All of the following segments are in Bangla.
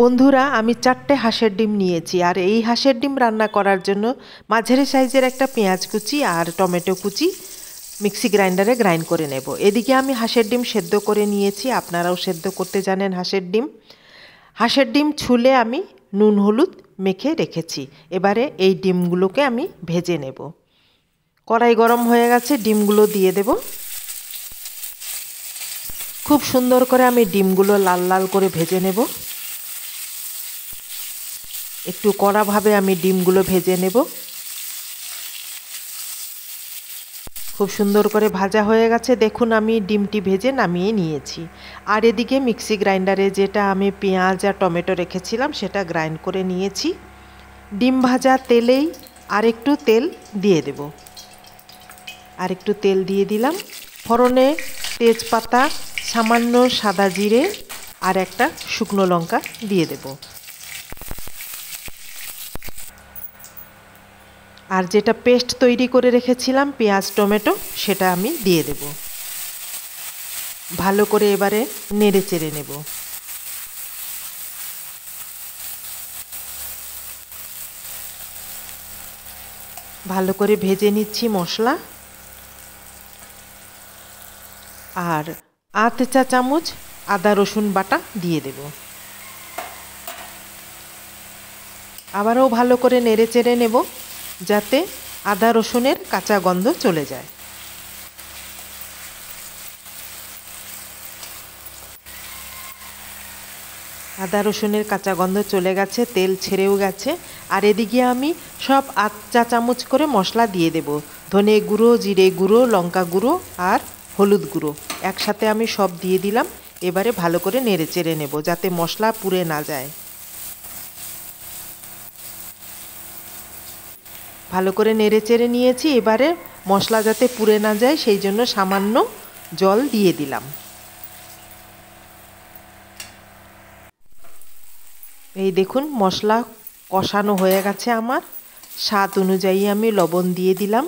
বন্ধুরা, আমি 4টে হাঁসের ডিম নিয়েছি। আর এই হাঁসের ডিম রান্না করার জন্য মাঝারি সাইজের একটা পেঁয়াজ কুচি আর টমেটো কুচি মিক্সি গ্রাইন্ডারে গ্রাইন্ড করে নেব। এদিকে আমি হাঁসের ডিম সেদ্ধ করে নিয়েছি। আপনারাও সেদ্ধ করতে জানেন হাঁসের ডিম ছুলে আমি নুন হলুদ মেখে রেখেছি। এবারে এই ডিমগুলোকে আমি ভেজে নেব। কড়াই গরম হয়ে গেছে, ডিমগুলো দিয়ে দেব। খুব সুন্দর করে আমি ডিমগুলো লাল লাল করে ভেজে নেব। একটু কড়াভাবে আমি ডিমগুলো ভেজে নেব। খুব সুন্দর করে ভাজা হয়ে গেছে, দেখুন আমি ডিমটি ভেজে নামিয়ে নিয়েছি। আর এদিকে মিক্সি গ্রাইন্ডারে যেটা আমি পেঁয়াজ আর টমেটো রেখেছিলাম সেটা গ্রাইন্ড করে নিয়েছি। ডিম ভাজা তেলেই আরেকটু তেল দিয়ে দেব। আরেকটু তেল দিয়ে দিলাম। ফোড়নে তেজপাতা, সামান্য সাদা জিরে আর একটা শুকনো লঙ্কা দিয়ে দেব। আর যেটা পেস্ট তৈরি করে রেখেছিলাম পেঁয়াজ টমেটো, সেটা আমি দিয়ে দেব। ভালো করে এবারে নেড়ে চেড়ে নেব। ভালো করে ভেজে নিচ্ছি মশলা। আর 1 চা চামচ আদা রসুন বাটা দিয়ে দেব। আবারও ভালো করে নেড়ে চেড়ে নেব যাতে আদা রসুনের কাঁচা গন্ধ চলে যায়। আদা রসুনের কাঁচা গন্ধ চলে গেছে, তেল ছেড়েও গেছে। আর এদিকে আমি সব 8 চা চামচ করে মশলা দিয়ে দেব। ধনে গুঁড়ো, জিরে গুঁড়ো, লঙ্কা গুঁড়ো আর হলুদ গুঁড়ো একসাথে আমি সব দিয়ে দিলাম। এবারে ভালো করে নেড়ে চেড়ে নেব যাতে মশলা পুড়ে না যায়। ভালো করে নেড়ে চেড়ে নিয়েছি। এবারে মশলা যাতে পুড়ে না যায় সেই জন্য সামান্য জল দিয়ে দিলাম। এই দেখুন মশলা কষানো হয়ে গেছে আমার। স্বাদ অনুযায়ী আমি লবণ দিয়ে দিলাম।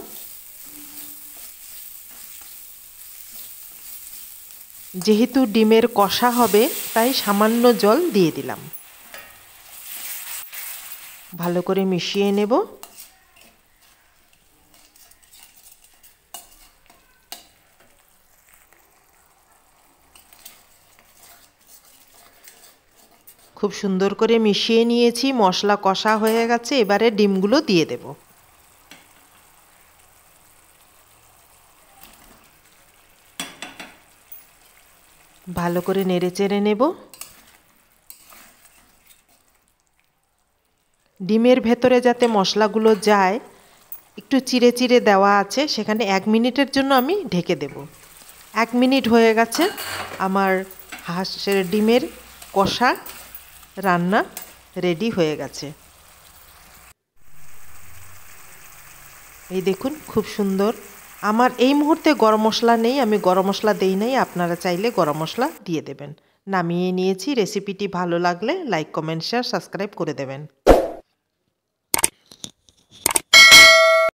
যেহেতু ডিমের কষা হবে তাই সামান্য জল দিয়ে দিলাম। ভালো করে মিশিয়ে নেব। খুব সুন্দর করে মিশিয়ে নিয়েছি, মশলা কষা হয়ে গেছে। এবারে ডিমগুলো দিয়ে দেব। ভালো করে নেড়ে চেড়ে নেব। ডিমের ভেতরে যাতে মশলাগুলো যায়, একটু চিড়ে চিড়ে দেওয়া আছে, সেখানে 1 মিনিটের জন্য আমি ঢেকে দেব। 1 মিনিট হয়ে গেছে, আমার হাঁসের ডিমের কষা রান্না রেডি হয়ে গেছে। এই দেখুন খুব সুন্দর। আমার এই মুহূর্তে গরম মশলা নেই, আমি গরম মশলা দেই নাই, আপনারা চাইলে গরম মশলা দিয়ে দেবেন। নামিয়ে নিয়েছি। রেসিপিটি ভালো লাগলে লাইক, কমেন্ট, শেয়ার, সাবস্ক্রাইব করে দেবেন।